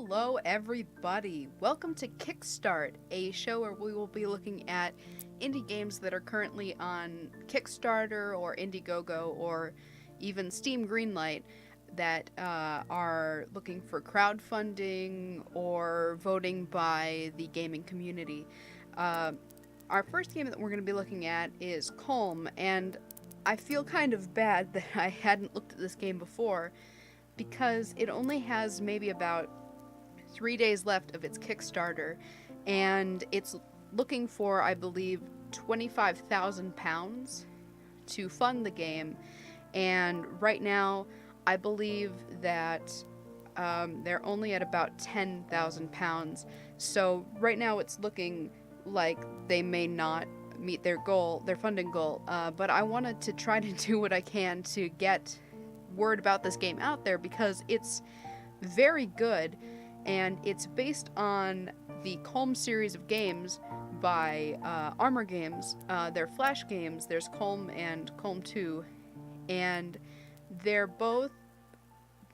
Hello everybody! Welcome to Kickstart, a show where we will be looking at indie games that are currently on Kickstarter or Indiegogo or even Steam Greenlight that are looking for crowdfunding or voting by the gaming community. Our first game that we're going to be looking at is K.O.L.M, and I feel kind of bad that I hadn't looked at this game before because it only has maybe about 3 days left of its Kickstarter, and it's looking for, I believe, £25,000 to fund the game. And right now, I believe that they're only at about £10,000. So right now, it's looking like they may not meet their goal, their funding goal. But I wanted to try to do what I can to get word about this game out there because it's very good. And it's based on the K.O.L.M series of games by Armor Games. They're Flash games. There's K.O.L.M and K.O.L.M 2. And they're both...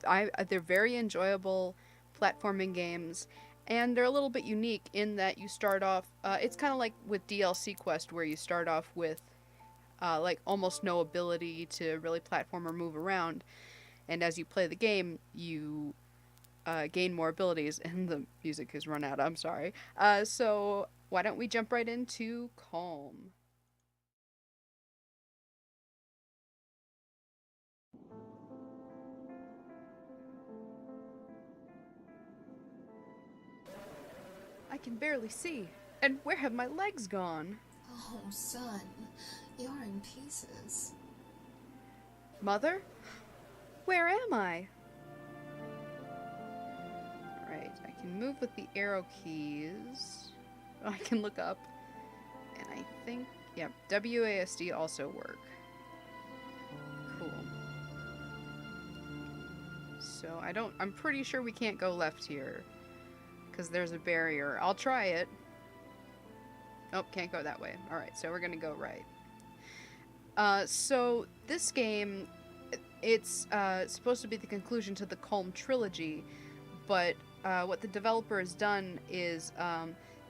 they're very enjoyable platforming games. And they're a little bit unique in that you start off... it's kind of like with DLC Quest, where you start off with like almost no ability to really platform or move around. And as you play the game, you... gain more abilities, and the music has run out, I'm sorry. So why don't we jump right into K.O.L.M. I can barely see, and where have my legs gone? Oh, son, you're in pieces. Mother? Where am I? Right, I can move with the arrow keys. I can look up. And I think, yeah, WASD also work. Cool. So I'm pretty sure we can't go left here, because there's a barrier. I'll try it. Oh, can't go that way. Alright, so we're gonna go right. So this game, it's supposed to be the conclusion to the K.O.L.M trilogy, but what the developer has done is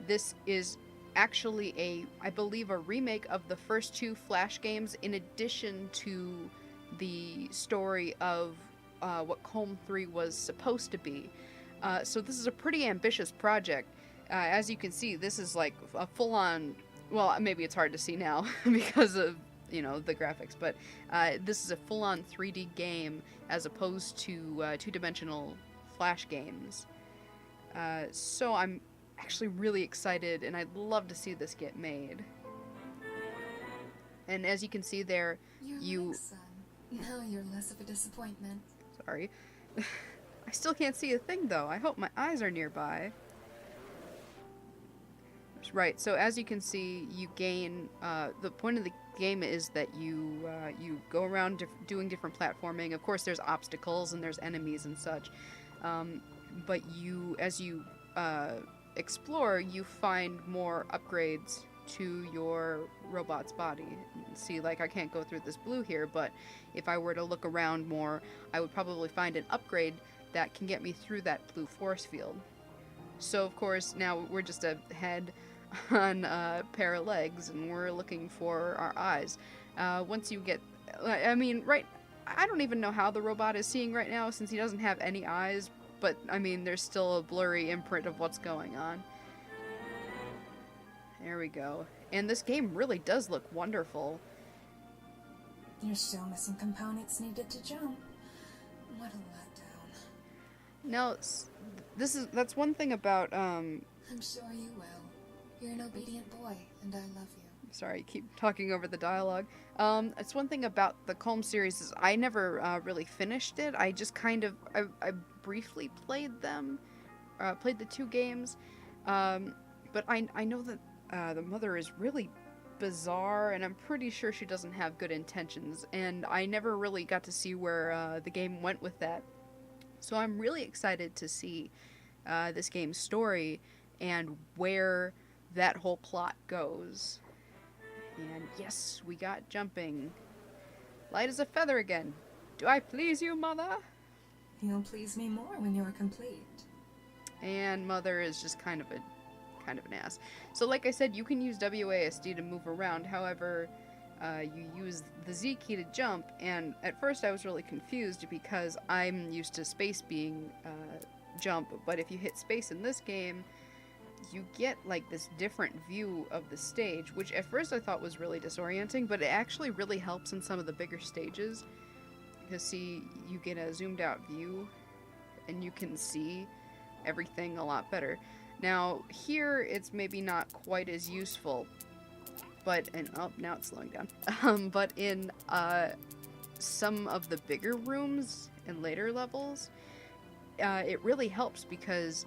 this is actually I believe a remake of the first two Flash games in addition to the story of what K.O.L.M 3 was supposed to be. So this is a pretty ambitious project. As you can see, this is like a full-on, well, maybe it's hard to see now because of, you know, the graphics, but this is a full-on 3D game as opposed to two-dimensional Flash games. So I'm actually really excited, and I'd love to see this get made. And as you can see there, Your legs, son. Now you're less of a disappointment. Sorry. I still can't see a thing, though. I hope my eyes are nearby. Right, so as you can see, you gain... the point of the game is that you go around doing different platforming. Of course, there's obstacles and there's enemies and such. But as you explore, you find more upgrades to your robot's body. See, like, I can't go through this blue here, but if I were to look around more, I would probably find an upgrade that can get me through that blue force field. So, of course, now we're just a head on a pair of legs, and we're looking for our eyes. Once you get... I mean, right... I don't even know how the robot is seeing right now, since he doesn't have any eyes, but, I mean, there's still a blurry imprint of what's going on. There we go. And this game really does look wonderful. You're still missing components needed to jump. What a letdown. Now, that's one thing about, I'm sure you will. You're an obedient boy, and I love you. Sorry, keep talking over the dialogue. It's one thing about the K.O.L.M series is I never really finished it. I just kind of, I briefly played them, played the two games, but I know that the mother is really bizarre, and I'm pretty sure she doesn't have good intentions, and I never really got to see where the game went with that. So I'm really excited to see this game's story and where that whole plot goes. And yes, we got jumping. Light as a feather again. Do I please you, mother? You'll please me more when you're complete. And Mother is just kind of an ass. So like I said, you can use WASD to move around. However, you use the Z key to jump, and at first I was really confused because I'm used to space being jump, but if you hit space in this game, you get like this different view of the stage, which at first I thought was really disorienting, but it actually really helps in some of the bigger stages. Because see, you get a zoomed out view and you can see everything a lot better. Now here it's maybe not quite as useful, but now it's slowing down. But in some of the bigger rooms and later levels, it really helps because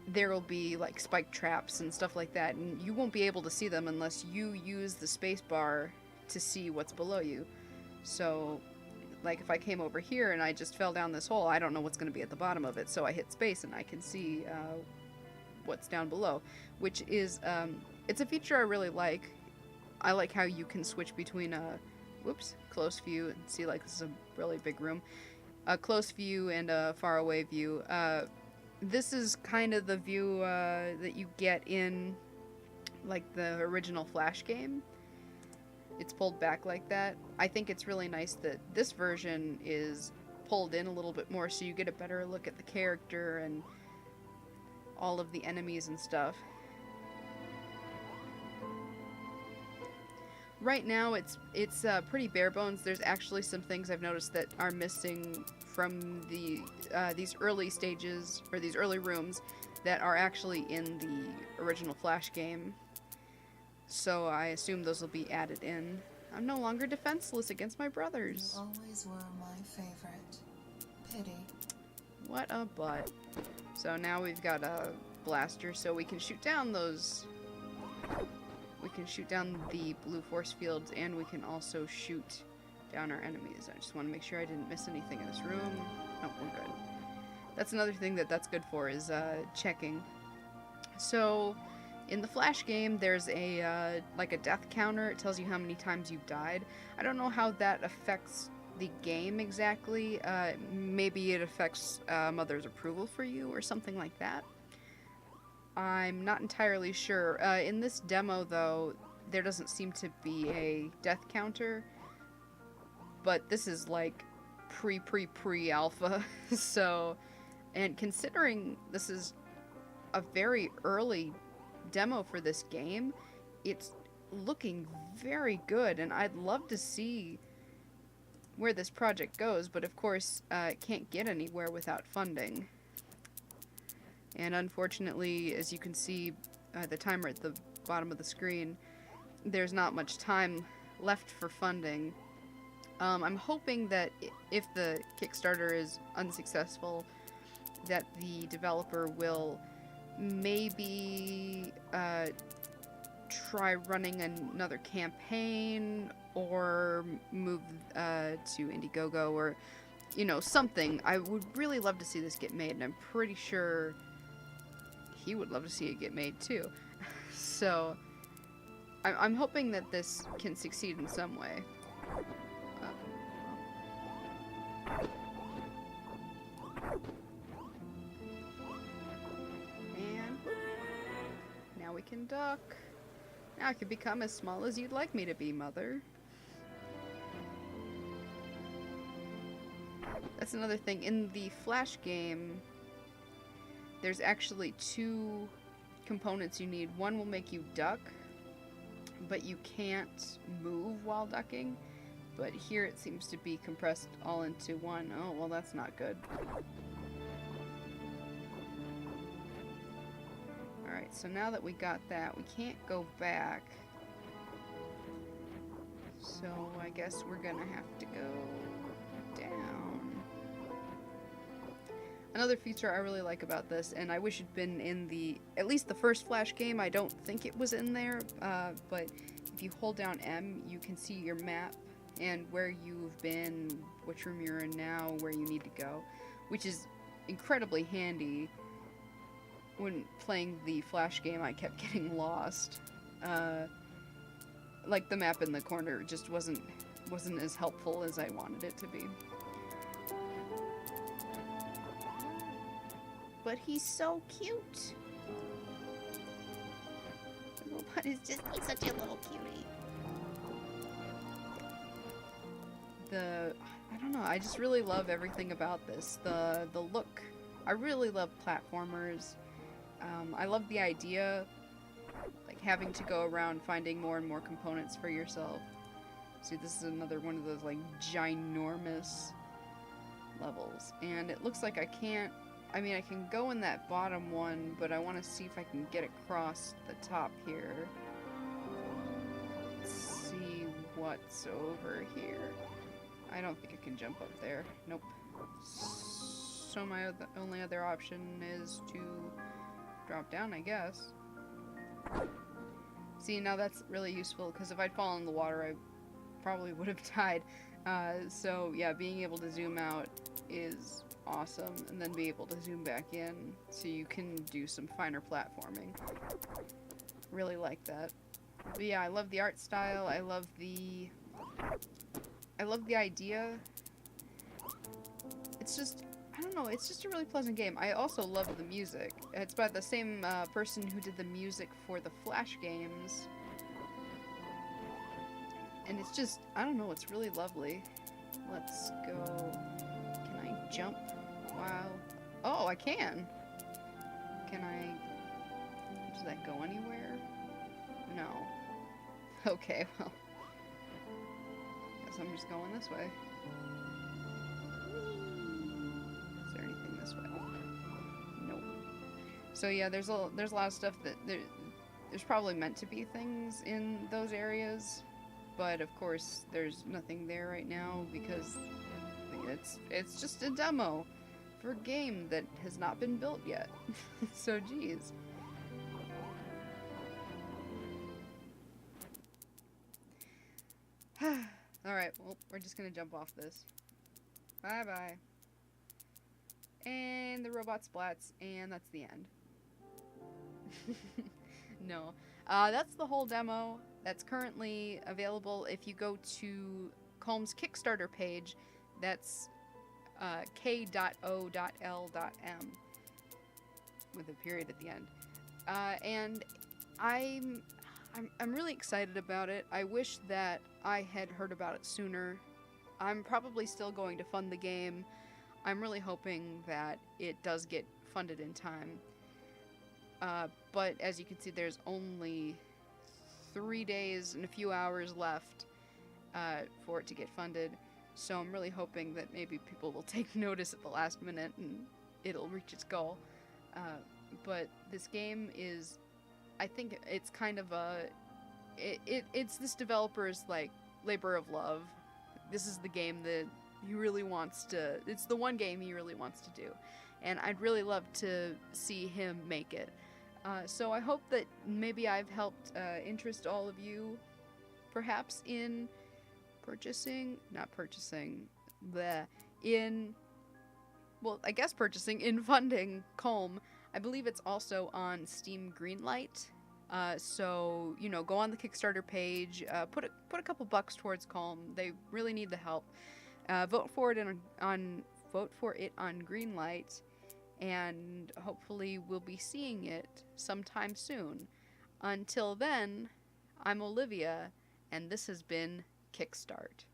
there will be like spike traps and stuff like that, and you won't be able to see them unless you use the space bar to see what's below you. So like if I came over here and I just fell down this hole, I don't know what's going to be at the bottom of it, so I hit space and I can see what's down below, which is it's a feature I really like. I like how you can switch between close view, and see like this is a really big room, a close view and a far away view. This is kind of the view that you get in like the original Flash game. It's pulled back like that. I think it's really nice that this version is pulled in a little bit more so you get a better look at the character and all of the enemies and stuff. Right now it's pretty bare bones. There's actually some things I've noticed that are missing from these early stages, or these early rooms, that are actually in the original Flash game. So I assume those will be added in. I'm no longer defenseless against my brothers. You always were my favorite. Pity. What a butt. So now we've got a blaster, so we can shoot down those... We can shoot down the blue force fields, and we can also shoot down our enemies. I just want to make sure I didn't miss anything in this room. No, we're good. That's another thing that's good for, is checking. So, in the Flash game, there's a like a death counter. It tells you how many times you've died. I don't know how that affects the game exactly. Maybe it affects Mother's approval for you or something like that. I'm not entirely sure. In this demo, though, there doesn't seem to be a death counter, but this is like pre-alpha, so, and considering this is a very early demo for this game, it's looking very good, and I'd love to see where this project goes, but of course, it can't get anywhere without funding. And unfortunately, as you can see, the timer at the bottom of the screen, there's not much time left for funding. I'm hoping that if the Kickstarter is unsuccessful, that the developer will maybe try running another campaign, or move to Indiegogo, or, you know, something. I would really love to see this get made, and I'm pretty sure he would love to see it get made too. So I'm hoping that this can succeed in some way. And now we can duck. Now I can become as small as you'd like me to be, Mother. That's another thing. In the Flash game, there's actually two components you need. One will make you duck, but you can't move while ducking. But here it seems to be compressed all into one. Oh, well, that's not good. Alright, so now that we got that, we can't go back. So I guess we're gonna have to go down. Another feature I really like about this, and I wish it'd been in at least the first Flash game, I don't think it was in there, but if you hold down M, you can see your map and where you've been, which room you're in now, where you need to go, which is incredibly handy. When playing the Flash game, I kept getting lost. Like the map in the corner just wasn't as helpful as I wanted it to be. but he's so cute. The robot is just, he's such a little cutie. I don't know, I just really love everything about this. The look, I really love platformers. I love the idea, like having to go around finding more and more components for yourself. See, this is another one of those like ginormous levels, and it looks like I can't, I mean I can go in that bottom one, but I want to see if I can get across the top here. Let's see what's over here. I don't think I can jump up there. Nope. So my only other option is to drop down, I guess. See, now that's really useful, because if I'd fallen in the water, I probably would have died. So yeah, being able to zoom out is awesome, and then be able to zoom back in so you can do some finer platforming. Really like that. But yeah, I love the art style. I love the idea. It's just, I don't know, it's just a really pleasant game. I also love the music. It's by the same person who did the music for the Flash games. And it's just, I don't know, it's really lovely. Let's go. Can I jump? Wow. Oh, I can. Can I... Does that go anywhere? No. Okay, well. Guess I'm just going this way. Is there anything this way? Nope. So yeah, there's a lot of stuff that... There's probably meant to be things in those areas. But of course, there's nothing there right now because it's just a demo for a game that has not been built yet. So geez. Alright, well, we're just gonna jump off this. Bye-bye. And the robot splats, and that's the end. No. That's the whole demo. That's currently available if you go to K.O.L.M's Kickstarter page. That's K.O.L.M with a period at the end. And I'm really excited about it. I wish that I had heard about it sooner. I'm probably still going to fund the game. I'm really hoping that it does get funded in time. But as you can see, there's only 3 days and a few hours left for it to get funded. So I'm really hoping that maybe people will take notice at the last minute and it'll reach its goal. But this game is, I think it's kind of a, it's this developer's like labor of love. This is the game that he really wants to, it's the one game he really wants to do. And I'd really love to see him make it. So I hope that maybe I've helped interest all of you, perhaps in purchasing in funding K.O.L.M. I believe it's also on Steam Greenlight. So, you know, go on the Kickstarter page, put a couple bucks towards K.O.L.M. They really need the help. Vote for it on Greenlight. And hopefully we'll be seeing it sometime soon. Until then, I'm Olivia, and this has been Kickstart.